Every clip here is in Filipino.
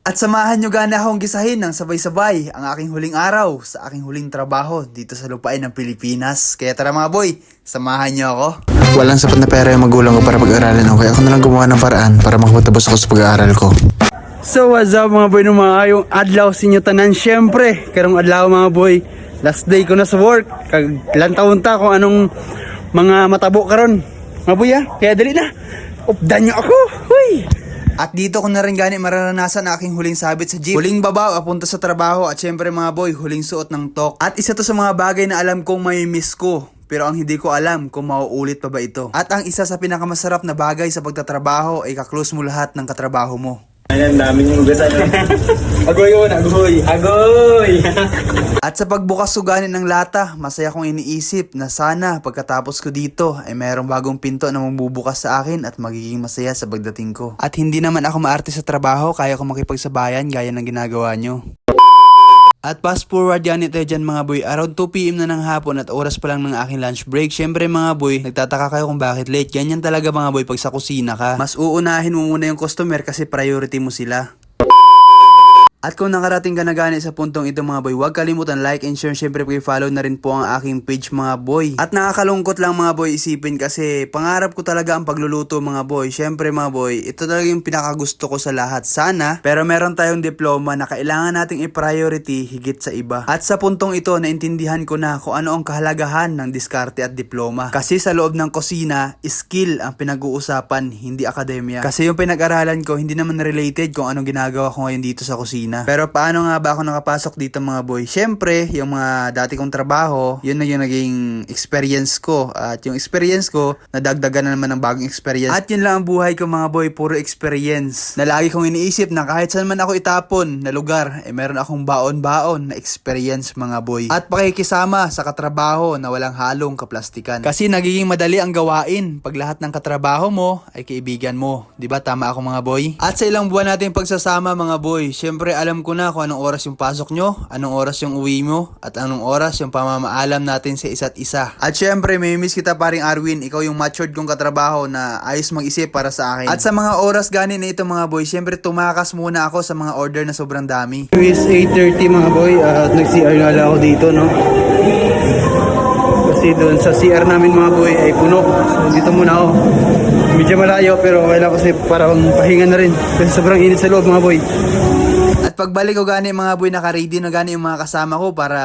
At samahan nyo gana akong gisahin ng sabay-sabay ang aking huling araw sa aking huling trabaho dito sa lupain ng Pilipinas. Kaya tara mga boy, samahan nyo ako. Walang sapat na pera yung magulang ko para pag-aralan ako, kaya ako nalang gumawa ng paraan para makapagtapos ako sa pag-aaral ko. So what's up mga boy, nung mga yung adlaw sinyo tanan. Syempre, karong adlaw mga boy, last day ko na sa work. Ilang taon ta kung anong mga matabo karon. Mga boy kaya dali na, updan nyo ako. Huy! At dito ko na rin gani mararanasan ang aking huling sabit sa jeep. Huling babaw, apunta sa trabaho at syempre mga boy, huling suot ng tok. At isa to sa mga bagay na alam kong may miss ko. Pero ang hindi ko alam kung mauulit pa ba ito. At ang isa sa pinakamasarap na bagay sa pagtatrabaho ay kaklose mo lahat ng katrabaho mo. Ayan, dami yung ugasan. Agoy yun, agoy. Agoy! At sa pagbukas suganin ng lata, masaya kong iniisip na sana pagkatapos ko dito ay mayroong bagong pinto na magbubukas sa akin at magiging masaya sa pagdating ko. At hindi naman ako maarte sa trabaho, kaya ko makipagsabayan gaya ng ginagawa nyo. At fast forward yan ito dyan mga boy, around 2 PM na ng hapon at oras pa lang ng aking lunch break. Syempre mga boy, nagtataka kayo kung bakit late. Ganyan talaga mga boy pag sa kusina ka. Mas uunahin mo muna yung customer kasi priority mo sila. At kung nakarating ka na gani sa puntong ito mga boy, huwag kalimutan like and share. Syempre follow na rin po ang aking page mga boy. At nakakalungkot lang mga boy isipin kasi pangarap ko talaga ang pagluluto mga boy. Syempre mga boy, ito talaga yung pinakagusto ko sa lahat sana. Pero meron tayong diploma na kailangan nating i-priority higit sa iba. At sa puntong ito, naintindihan ko na kung ano ang kahalagahan ng diskarte at diploma. Kasi sa loob ng kusina, skill ang pinag-uusapan, hindi akademya. Kasi yung pinag-aralan ko, hindi naman related kung anong ginagawa ko ngayon dito sa kusina. Pero paano nga ba ako nakapasok dito mga boy? Syempre, yung mga dati kong trabaho, yun na yung naging experience ko. At yung experience ko, nadagdagan na naman ng bagong experience. At yun lang ang buhay ko mga boy, puro experience. Na lagi kong iniisip na kahit saan man ako itapon na lugar, meron akong baon-baon na experience mga boy. At pakikisama sa katrabaho na walang halong kaplastikan. Kasi nagiging madali ang gawain pag lahat ng katrabaho mo ay kaibigan mo. Diba tama ako mga boy? At sa ilang buwan natin pagsasama mga boy, syempre alam ko na kung anong oras yung pasok nyo, anong oras yung uwi mo, at anong oras yung pamamaalam natin sa isa't isa. At syempre, may miss kita paring Arwin, ikaw yung matured kong katrabaho na ayos mag-isip para sa akin. At sa mga oras gani na ito mga boy, syempre tumakas muna ako sa mga order na sobrang dami. Is 8:30 mga boy, at nag-CR nga lang ako dito, no? Kasi doon sa CR namin mga boy ay puno. So dito muna ako. Medyo malayo pero okay lang kasi parang pahinga na rin. Kasi sobrang init sa loob mga boy. At pagbalik ko gani mga boy, naka-ready na gani yung mga kasama ko para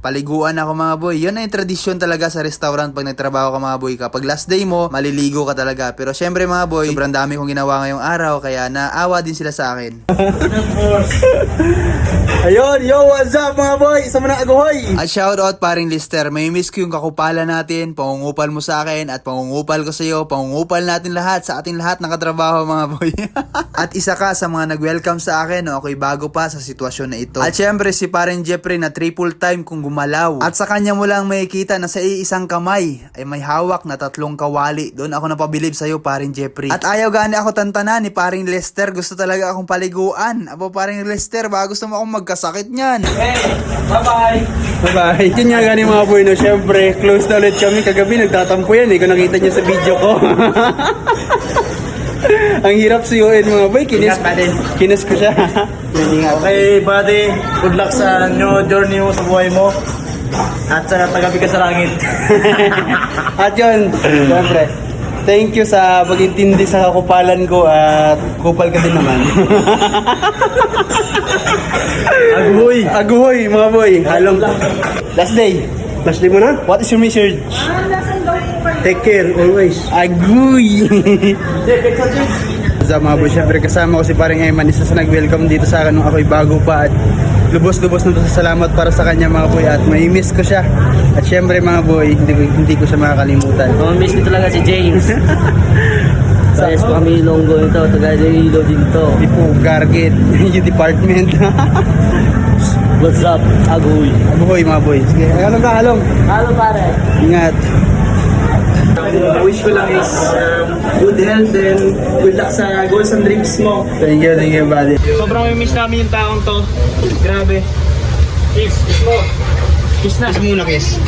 paliguan ako mga boy. Yun na yung tradisyon talaga sa restaurant pag nagtrabaho ka mga boy. Kapag last day mo, maliligo ka talaga. Pero syempre mga boy, sobrang dami kong ginawa ngayong araw kaya naawa din sila sa akin. Ayun, yo, what's up mga boy? Isa mo na agoy! At shoutout paring Lister, may miss ko yung kakupalan natin, pangungupal mo sa akin at pangungupal ko sa iyo, pangungupal natin lahat sa ating lahat ng katrabaho mga boy. At isa ka sa mga nag-welcome sa akin, no? Ako'y bago pa sa sitwasyon na ito. At syempre si paring Jeffrey na triple time kung gumalaw. At sa kanya mo lang makikita na sa isang kamay ay may hawak na 3 kawali. Doon ako napabilib sa iyo paring Jeffrey. At ayaw gani ako tantanan ni paring Lester, gusto talaga akong paliguan. Apo paring Lester, baka gusto mo akong magkasakit niyan. Hey, bye-bye! Bye-bye! Yun nga gani mga boy, no? Syempre, close na ulit kami kagabi, nagtatampo yan eh, kung nakita nyo sa video ko. Ang hirap suyuin mga boy, kinis ko siya. Okay, buddy. Good luck sa new journey mo sa buhay mo. At sa tagabi ka sa langit. At yun, syempre, thank you sa pag-intindi sa kakupalan ko at kupal ka din naman. Aguhoy. Aguhoy mga boy, halong last day. Last day mo na? What is your message? Take care always. Aguy! Sa mga boy, syempre kasama ko si paring Eman, isa sa nag-welcome dito sa akin nung ako'y bago pa at lubos-lubos na salamat para sa kanya mga boy at may miss ko siya. At syempre mga boy, hindi ko siya makakalimutan. Miss ko talaga si James. Sayas pa kami Ilonggo nito. Taga-Ilo din to. Tipo Garget, yung department. What's up? Aguhoy. Aguhoy mga boy. Sige, halong ka, halong. Halo pare. Ingat. Wish ko lang is good health and good luck sa goals and dreams mo. Thank you buddy. Sobrang miss namin yung taong to. Grabe. Kiss mo. Kiss na. Kiss muna, kiss.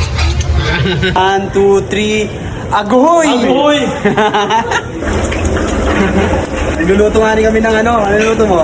1, 2, 3. Aguhoy! Aguhoy! Nagluluto nga rin kami ng ano. Ano luto mo?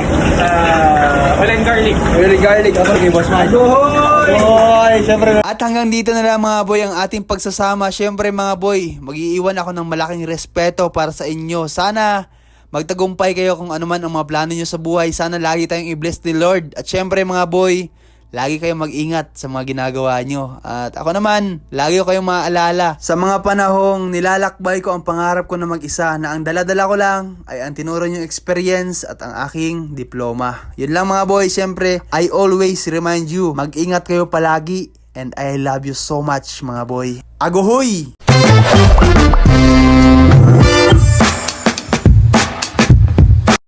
Garlic. Ako kay Boss Mike. Hoy! Siyempre. At hanggang dito na lang mga boy ang ating pagsasama. Syempre mga boy, mag-iiwan ako ng malaking respeto para sa inyo. Sana magtagumpay kayo kung ano man ang mga plano nyo sa buhay. Sana lagi tayong i-bless ni Lord. At syempre mga boy, lagi kayong mag-ingat sa mga ginagawa nyo. At ako naman, lagi ko kayong maaalala sa mga panahong nilalakbay ko ang pangarap ko na mag-isa, na ang daladala ko lang ay ang tinuro nyong experience at ang aking diploma. Yun lang mga boy, syempre, I always remind you, mag-ingat kayo palagi and I love you so much mga boy. Agohoy!